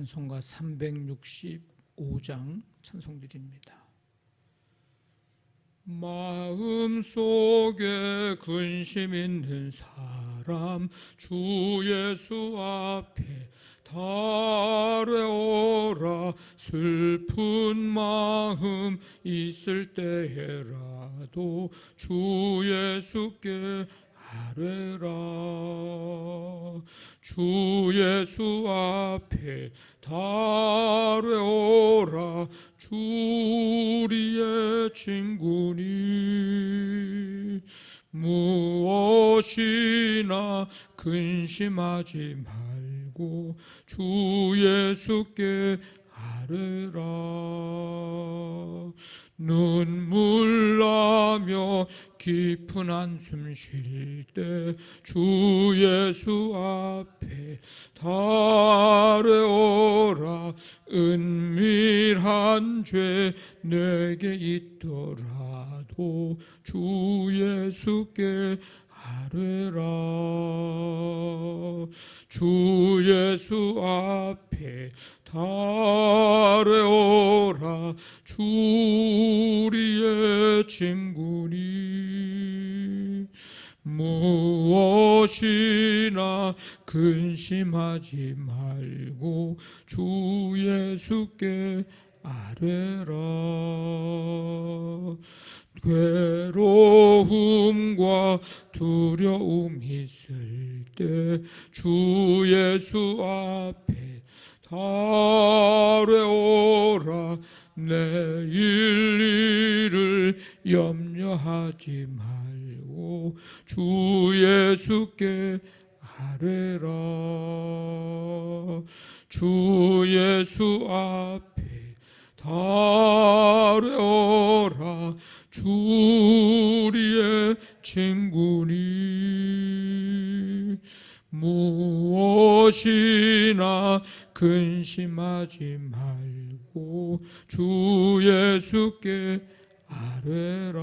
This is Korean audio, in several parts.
찬송가 365장 찬송드립니다. 마음속에 근심 있는 사람 주 예수 앞에 달래오라. 슬픈 마음 있을 때에라도 주 예수께 아뢰라. 주 예수 앞에 달래오라. 주 우리의 친구니 무엇이나 근심하지 말고 주 예수께 아뢰라. 눈물 나며 깊은 한숨 쉴 때 주 예수 앞에 달래오라. 은밀한 죄 내게 있더라도 주 예수께 아뢰라. 주 예수 앞에 달래오라. 주 우리의 친구니 무엇이나 근심하지 말고 주 예수께 아뢰라. 괴로움과 두려움 있을 때 주 예수 앞에 달래오라. 내일 일을 염려하지 말고 주 예수께 아뢰라. 주 예수 앞에 달래오라. 주 우리의 친구니 무엇이나 근심하지 말고 주 예수께 아뢰라.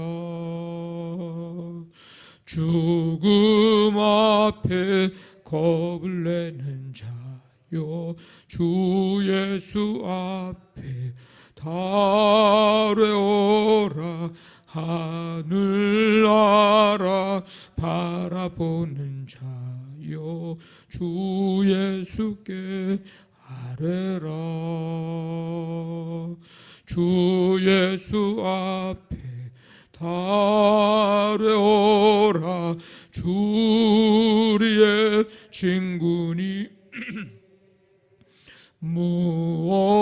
죽음 앞에 겁을 내는 자여 주 예수 앞에 달래오라. 하늘나라 바라보는 자여 주 예수께 아뢰라. 주 예수 앞에 달래오라. 주 우리의 친구니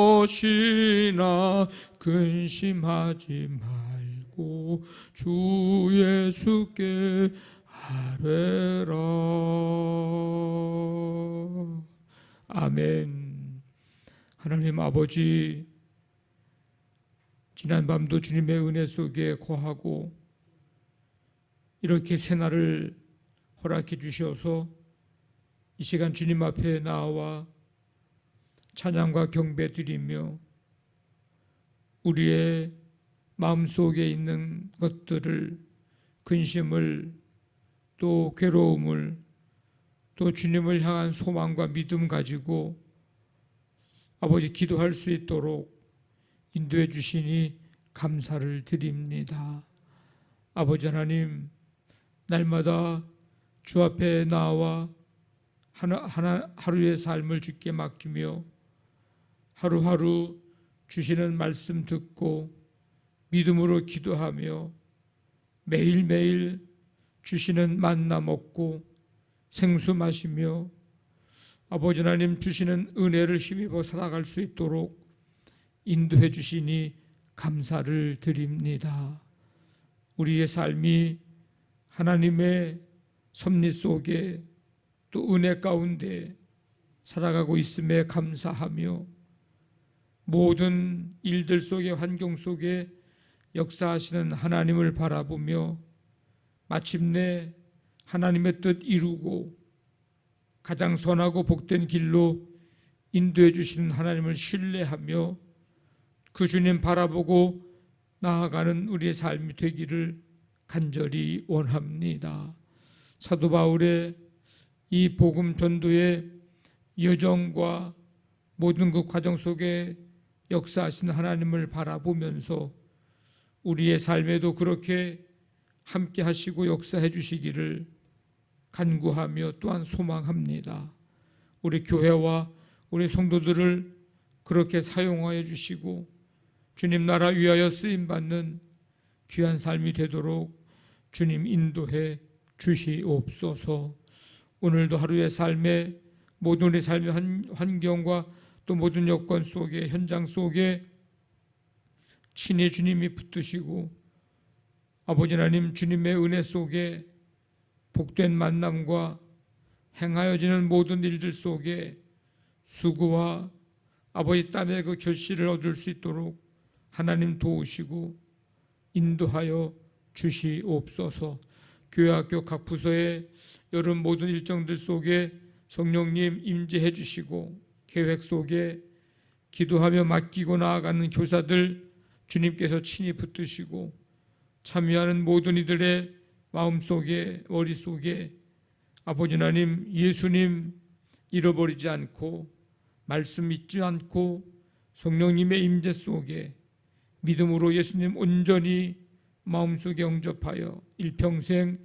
무엇이나 근심하지 말고 주 예수께 아뢰라. 아멘. 하나님 아버지, 지난 밤도 주님의 은혜 속에 거하고 이렇게 새날을 허락해 주셔서 이 시간 주님 앞에 나와 찬양과 경배 드리며 우리의 마음속에 있는 것들을, 근심을, 또 괴로움을, 또 주님을 향한 소망과 믿음 가지고 아버지 기도할 수 있도록 인도해 주시니 감사를 드립니다. 아버지 하나님, 날마다 주 앞에 나와 하루의 삶을 주께 맡기며 하루하루 주시는 말씀 듣고 믿음으로 기도하며 매일매일 주시는 만나 먹고 생수 마시며 아버지 하나님 주시는 은혜를 힘입어 살아갈 수 있도록 인도해 주시니 감사를 드립니다. 우리의 삶이 하나님의 섭리 속에 또 은혜 가운데 살아가고 있음에 감사하며 모든 일들 속에, 환경 속에 역사하시는 하나님을 바라보며 마침내 하나님의 뜻 이루고 가장 선하고 복된 길로 인도해 주시는 하나님을 신뢰하며 그 주님 바라보고 나아가는 우리의 삶이 되기를 간절히 원합니다. 사도 바울의 이 복음 전도의 여정과 모든 그 과정 속에 역사하신 하나님을 바라보면서 우리의 삶에도 그렇게 함께 하시고 역사해 주시기를 간구하며 또한 소망합니다. 우리 교회와 우리 성도들을 그렇게 사용하여 주시고 주님 나라 위하여 쓰임받는 귀한 삶이 되도록 주님 인도해 주시옵소서. 오늘도 하루의 삶에 모든 우리 삶의 환경과 또 모든 여건 속에 현장 속에 친히 주님이 붙드시고 아버지 하나님 주님의 은혜 속에 복된 만남과 행하여지는 모든 일들 속에 수고와 아버지 땀의 그 결실을 얻을 수 있도록 하나님 도우시고 인도하여 주시옵소서. 교회학교 각 부서의 여름 모든 일정들 속에 성령님 임재해 주시고 계획 속에 기도하며 맡기고 나아가는 교사들 주님께서 친히 붙드시고 참여하는 모든 이들의 마음속에 머릿속에 아버지 하나님 예수님 잃어버리지 않고 말씀 잊지 않고 성령님의 임재 속에 믿음으로 예수님 온전히 마음속에 영접하여 일평생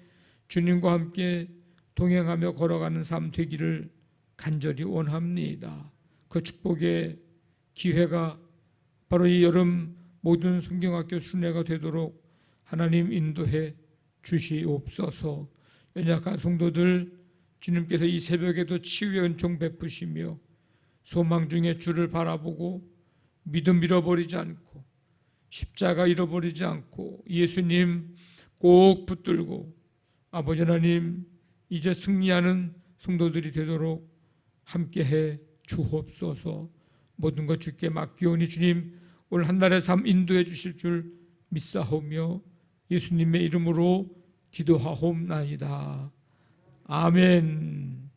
주님과 함께 동행하며 걸어가는 삶 되기를 간절히 원합니다. 그 축복의 기회가 바로 이 여름 모든 성경학교 순회가 되도록 하나님 인도해 주시옵소서. 연약한 성도들 주님께서 이 새벽에도 치유의 은총 베푸시며 소망 중에 주를 바라보고 믿음 잃어버리지 않고 십자가 잃어버리지 않고 예수님 꼭 붙들고 아버지 하나님 이제 승리하는 성도들이 되도록 함께해 주옵소서. 모든 것 주께 맡기오니 주님 올 한 달의 삶 인도해 주실 줄 믿사오며 예수님의 이름으로 기도하옵나이다. 아멘.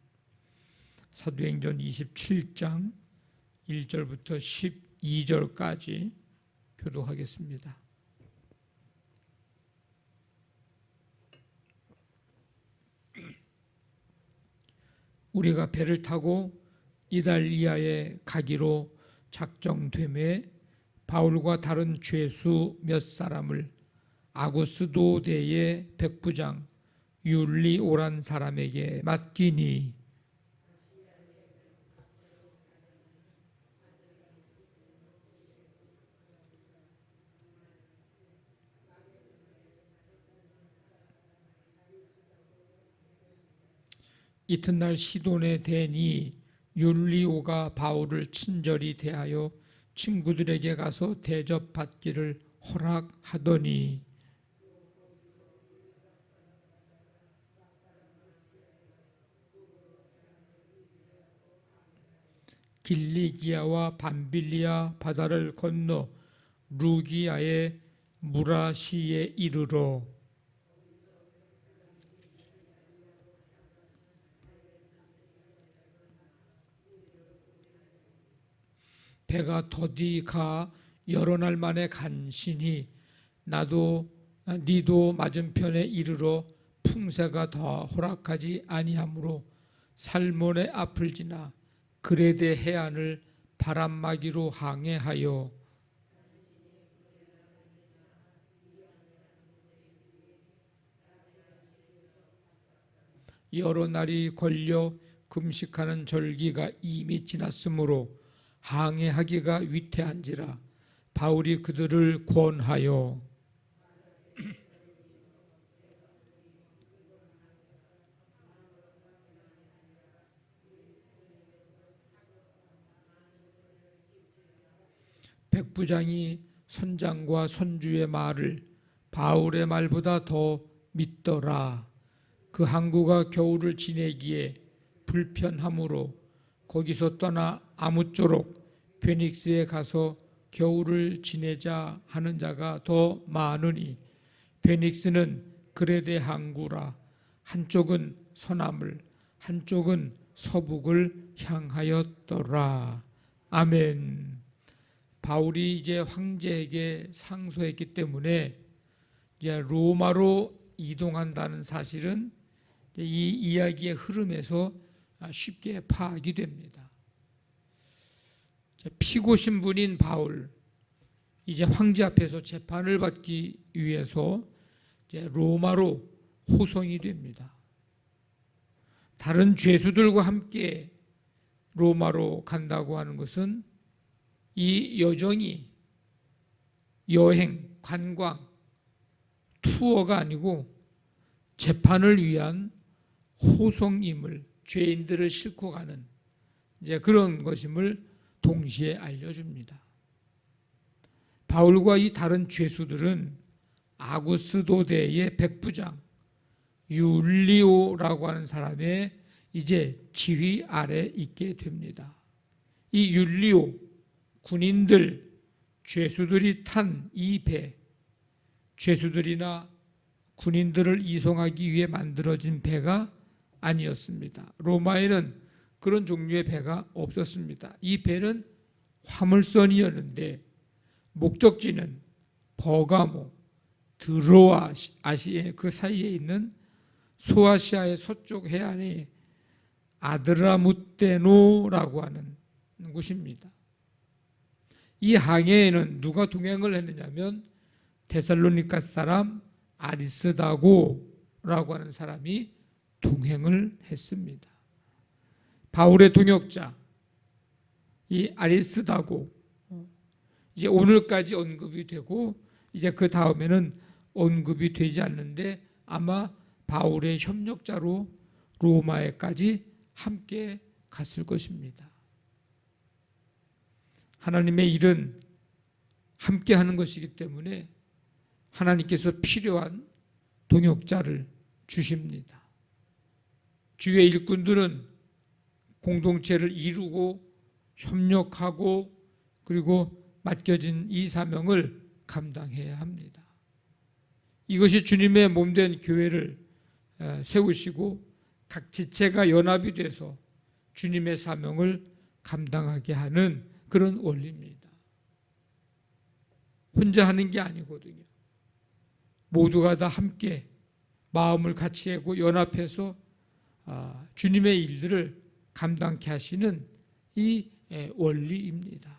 사도행전 27장 1절부터 12절까지 교독하겠습니다. 우리가 배를 타고 이달리아에 가기로 작정되매 바울과 다른 죄수 몇 사람을 아구스도대의 백부장 율리오란 사람에게 맡기니 이튿날 시돈에 대니 율리오가 바울을 친절히 대하여 친구들에게 가서 대접받기를 허락하더니 길리기아와 밤빌리아 바다를 건너 루기아의 무라시에 이르러 배가 더디 가 여러 날 만에 간신히 니도 맞은편에 이르러 풍세가 더 허락하지 아니하므로 살몬의 앞을 지나 그레데 해안을 바람막이로 항해하여 여러 날이 걸려 금식하는 절기가 이미 지났으므로 항해하기가 위태한지라 바울이 그들을 권하여 백부장이 선장과 선주의 말을 바울의 말보다 더 믿더라. 그 항구가 겨울을 지내기에 불편하므로 거기서 떠나 아무쪼록 베닉스에 가서 겨울을 지내자 하는 자가 더 많으니 베닉스는 그레데 항구라. 한쪽은 서남을 한쪽은 서북을 향하였더라. 아멘. 바울이 이제 황제에게 상소했기 때문에 이제 로마로 이동한다는 사실은 이 이야기의 흐름에서 쉽게 파악이 됩니다. 피고 신분인 바울, 이제 황제 앞에서 재판을 받기 위해서 이제 로마로 호송이 됩니다. 다른 죄수들과 함께 로마로 간다고 하는 것은 이 여정이 여행, 관광, 투어가 아니고 재판을 위한 호송임을, 죄인들을 싣고 가는 이제 그런 것임을 동시에 알려줍니다. 바울과 이 다른 죄수들은 아구스도대의 백부장 율리오라고 하는 사람의 이제 지휘 아래 있게 됩니다. 이 율리오, 군인들, 죄수들이 탄 이 배, 죄수들이나 군인들을 이송하기 위해 만들어진 배가 아니었습니다. 로마에는 그런 종류의 배가 없었습니다. 이 배는 화물선이었는데 목적지는 버가모, 드로아 아시아 그 사이에 있는 소아시아의 서쪽 해안의 아드라무테노라고 하는 곳입니다. 이 항해에는 누가 동행을 했느냐면 데살로니가 사람 아리스다고라고 하는 사람이 동행을 했습니다. 바울의 동역자 이 아리스다고, 이제 오늘까지 언급이 되고 이제 그 다음에는 언급이 되지 않는데 아마 바울의 협력자로 로마에까지 함께 갔을 것입니다. 하나님의 일은 함께 하는 것이기 때문에 하나님께서 필요한 동역자를 주십니다. 주의 일꾼들은 공동체를 이루고 협력하고 그리고 맡겨진 이 사명을 감당해야 합니다. 이것이 주님의 몸된 교회를 세우시고 각 지체가 연합이 돼서 주님의 사명을 감당하게 하는 그런 원리입니다. 혼자 하는 게 아니거든요. 모두가 다 함께 마음을 같이 하고 연합해서 주님의 일들을 감당케 하시는 이 원리입니다.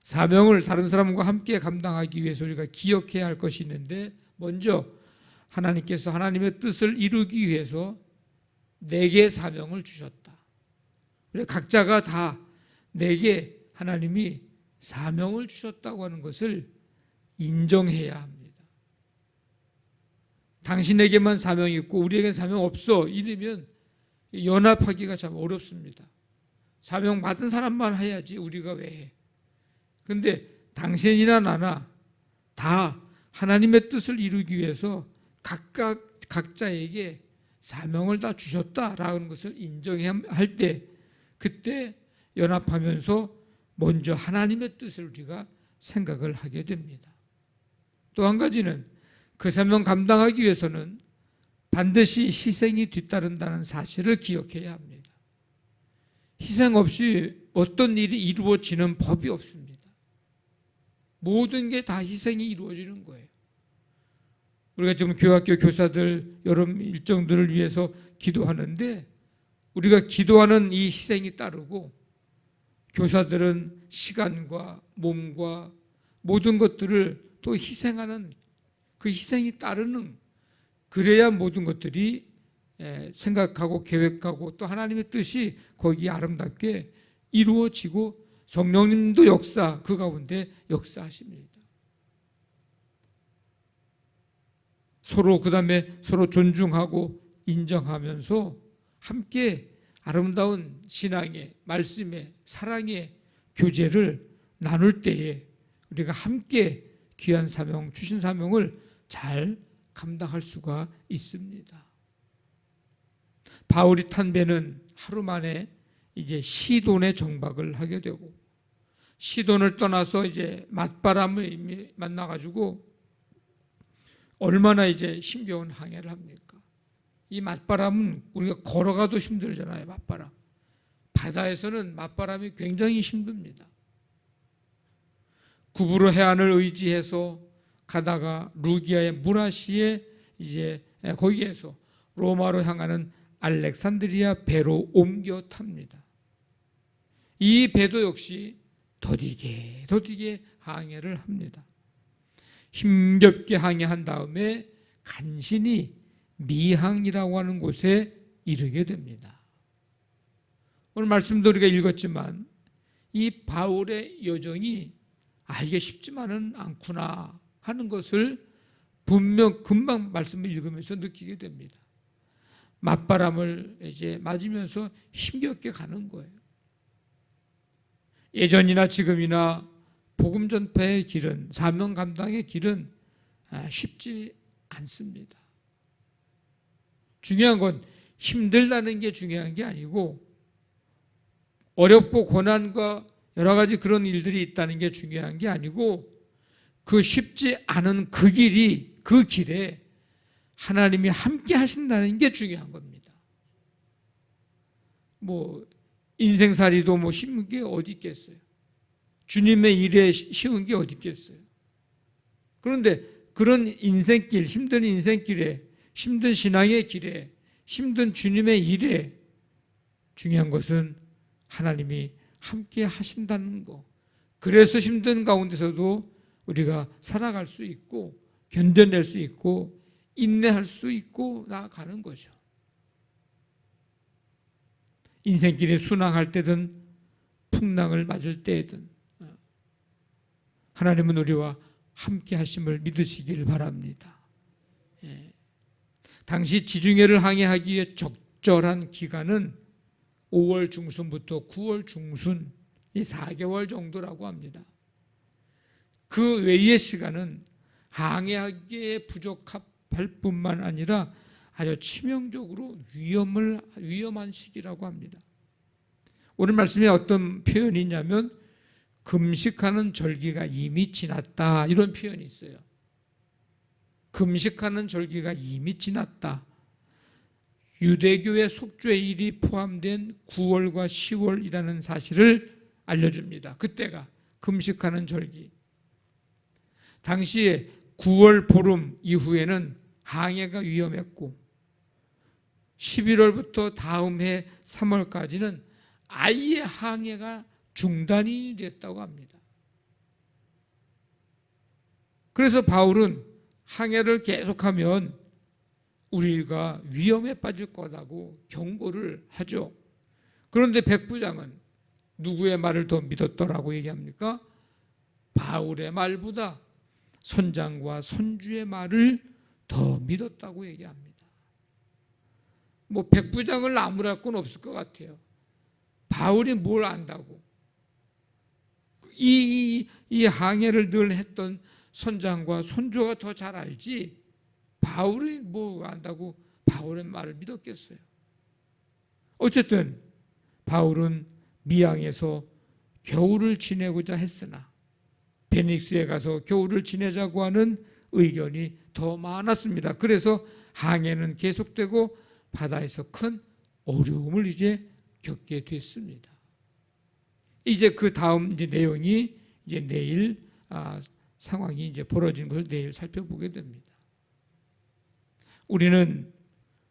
사명을 다른 사람과 함께 감당하기 위해서 우리가 기억해야 할 것이 있는데, 먼저 하나님께서 하나님의 뜻을 이루기 위해서 내게 사명을 주셨다. 우리 각자가 다 내게 하나님이 사명을 주셨다고 하는 것을 인정해야 합니다. 당신에게만 사명이 있고 우리에겐 사명 없어 이러면 연합하기가 참 어렵습니다. 사명 받은 사람만 해야지 우리가 왜 해. 근데 당신이나 나나 다 하나님의 뜻을 이루기 위해서 각자에게 사명을 다 주셨다라는 것을 인정해야 할 때, 그때 연합하면서 먼저 하나님의 뜻을 우리가 생각을 하게 됩니다. 또 한 가지는 그 사명 감당하기 위해서는 반드시 희생이 뒤따른다는 사실을 기억해야 합니다. 희생 없이 어떤 일이 이루어지는 법이 없습니다. 모든 게 다 희생이 이루어지는 거예요. 우리가 지금 교학교 교사들 여러 일정들을 위해서 기도하는데, 우리가 기도하는 이 희생이 따르고 교사들은 시간과 몸과 모든 것들을 또 희생하는 그 희생이 따르는, 그래야 모든 것들이 생각하고 계획하고 또 하나님의 뜻이 거기에 아름답게 이루어지고 성령님도 그 가운데 역사하십니다. 그다음에 서로 존중하고 인정하면서 함께 아름다운 신앙의, 말씀의, 사랑의 교제를 나눌 때에 우리가 함께 귀한 사명, 주신 사명을 잘 감당할 수가 있습니다. 바울이 탄 배는 하루 만에 이제 시돈에 정박을 하게 되고, 시돈을 떠나서 이제 맞바람을 만나가지고 얼마나 이제 힘겨운 항해를 합니까? 이 맞바람은 우리가 걸어가도 힘들잖아요. 맞바람. 바다에서는 맞바람이 굉장히 힘듭니다. 구부로 해안을 의지해서 가다가 루기아의 무라시에 이제 거기에서 로마로 향하는 알렉산드리아 배로 옮겨 탑니다. 이 배도 역시 더디게 항해를 합니다. 힘겹게 항해한 다음에 간신히 미항이라고 하는 곳에 이르게 됩니다. 오늘 말씀도 우리가 읽었지만 이 바울의 여정이 이게 쉽지만은 않구나 하는 것을 분명 금방 말씀을 읽으면서 느끼게 됩니다. 맞바람을 이제 맞으면서 힘겹게 가는 거예요. 예전이나 지금이나 복음 전파의 길은, 사명 감당의 길은 쉽지 않습니다. 중요한 건 힘들다는 게 중요한 게 아니고 어렵고 고난과 여러 가지 그런 일들이 있다는 게 중요한 게 아니고 그 쉽지 않은 그 길에 하나님이 함께 하신다는 게 중요한 겁니다. 인생살이도 쉬운 게 어디 있겠어요? 주님의 일에 쉬운 게 어디 있겠어요? 그런데 그런 인생길, 힘든 인생길에, 힘든 신앙의 길에, 힘든 주님의 일에 중요한 것은 하나님이 함께 하신다는 거. 그래서 힘든 가운데서도 우리가 살아갈 수 있고 견뎌낼 수 있고 인내할 수 있고 나아가는 거죠. 인생길에 순항할 때든 풍랑을 맞을 때든 하나님은 우리와 함께 하심을 믿으시길 바랍니다. 당시 지중해를 항해하기에 적절한 기간은 5월 중순부터 9월 중순 이 4개월 정도라고 합니다. 그 외의 시간은 항해하기에 부적합할 뿐만 아니라 아주 치명적으로 위험한 시기라고 합니다. 오늘 말씀에 어떤 표현이 있냐면 금식하는 절기가 이미 지났다 이런 표현이 있어요. 금식하는 절기가 이미 지났다. 유대교의 속죄일이 포함된 9월과 10월이라는 사실을 알려줍니다. 그때가 금식하는 절기. 당시에 9월 보름 이후에는 항해가 위험했고 11월부터 다음 해 3월까지는 아예 항해가 중단이 됐다고 합니다. 그래서 바울은 항해를 계속하면 우리가 위험에 빠질 거라고 경고를 하죠. 그런데 백부장은 누구의 말을 더 믿었더라고 얘기합니까? 바울의 말보다 선장과 선주의 말을 더 믿었다고 얘기합니다. 백부장을 나무랄 건 없을 것 같아요. 바울이 뭘 안다고. 이 항해를 늘 했던 선장과 선주가 더 잘 알지 바울이 뭐 안다고 바울의 말을 믿었겠어요. 어쨌든 바울은 미항에서 겨울을 지내고자 했으나 베닉스에 가서 겨울을 지내자고 하는 의견이 더 많았습니다. 그래서 항해는 계속되고 바다에서 큰 어려움을 이제 겪게 됐습니다. 이제 그 다음 내용이 이제 내일 상황이 이제 벌어진 것을 내일 살펴보게 됩니다. 우리는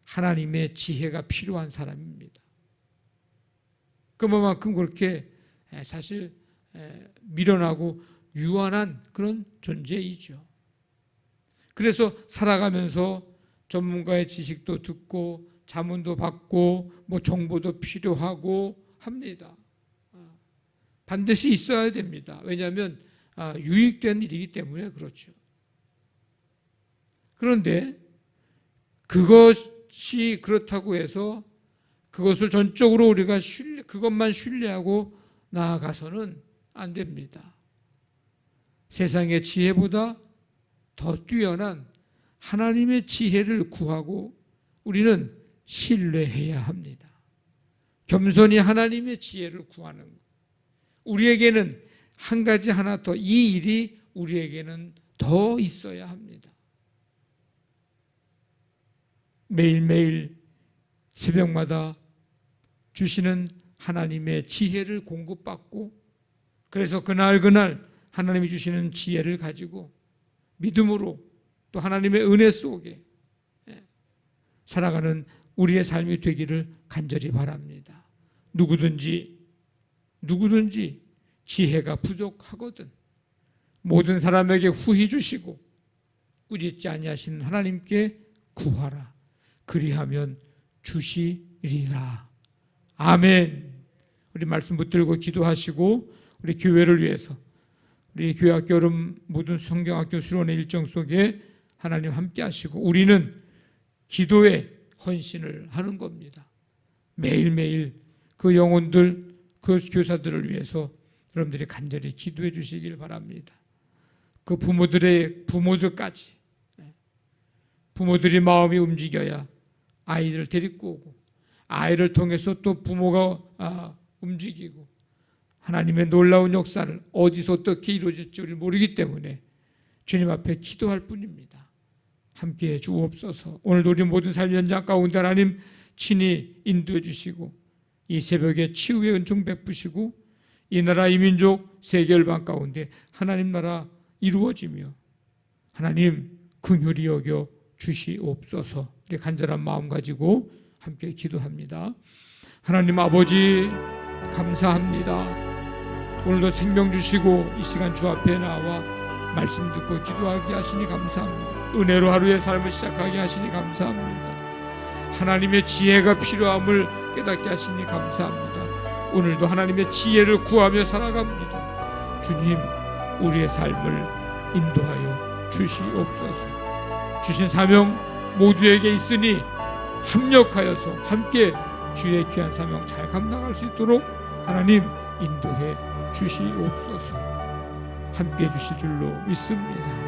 하나님의 지혜가 필요한 사람입니다. 그만큼 그렇게 사실 미련하고 유한한 그런 존재이죠. 그래서 살아가면서 전문가의 지식도 듣고 자문도 받고 정보도 필요하고 합니다. 반드시 있어야 됩니다. 왜냐하면 유익된 일이기 때문에 그렇죠. 그런데 그것이 그렇다고 해서 그것을 전적으로 우리가 그것만 신뢰하고 나아가서는 안 됩니다. 세상의 지혜보다 더 뛰어난 하나님의 지혜를 구하고 우리는 신뢰해야 합니다. 겸손히 하나님의 지혜를 구하는 것. 우리에게는 한 가지 하나 더, 이 일이 우리에게는 더 있어야 합니다. 매일매일 새벽마다 주시는 하나님의 지혜를 공급받고 그래서 그날 하나님이 주시는 지혜를 가지고 믿음으로 또 하나님의 은혜 속에 살아가는 우리의 삶이 되기를 간절히 바랍니다. 누구든지 지혜가 부족하거든 모든 사람에게 후히 주시고 꾸짖지 아니하시는 하나님께 구하라. 그리하면 주시리라. 아멘. 우리 말씀 붙들고 기도하시고 우리 교회를 위해서 우리 교회학교 여름 모든 성경학교 수련회 일정 속에 하나님 함께 하시고 우리는 기도에 헌신을 하는 겁니다. 매일매일 그 영혼들, 그 교사들을 위해서 여러분들이 간절히 기도해 주시길 바랍니다. 그 부모들까지 부모들이 마음이 움직여야 아이를 데리고 오고 아이를 통해서 또 부모가 움직이고 하나님의 놀라운 역사를 어디서 어떻게 이루어질지 우리 모르기 때문에 주님 앞에 기도할 뿐입니다. 함께해 주옵소서. 오늘도 우리 모든 삶 현장 가운데 하나님 친히 인도해 주시고 이 새벽에 치유의 은총 베푸시고 이 나라 이 민족 세계 열방 가운데 하나님 나라 이루어지며 하나님 긍휼히 여겨 주시옵소서. 우리 간절한 마음 가지고 함께 기도합니다. 하나님 아버지 감사합니다. 오늘도 생명 주시고 이 시간 주 앞에 나와 말씀 듣고 기도하게 하시니 감사합니다. 은혜로 하루의 삶을 시작하게 하시니 감사합니다. 하나님의 지혜가 필요함을 깨닫게 하시니 감사합니다. 오늘도 하나님의 지혜를 구하며 살아갑니다. 주님 우리의 삶을 인도하여 주시옵소서. 주신 사명 모두에게 있으니 합력하여서 함께 주의 귀한 사명 잘 감당할 수 있도록 하나님 인도해 주시옵소서. 함께 해 주실 줄로 믿습니다.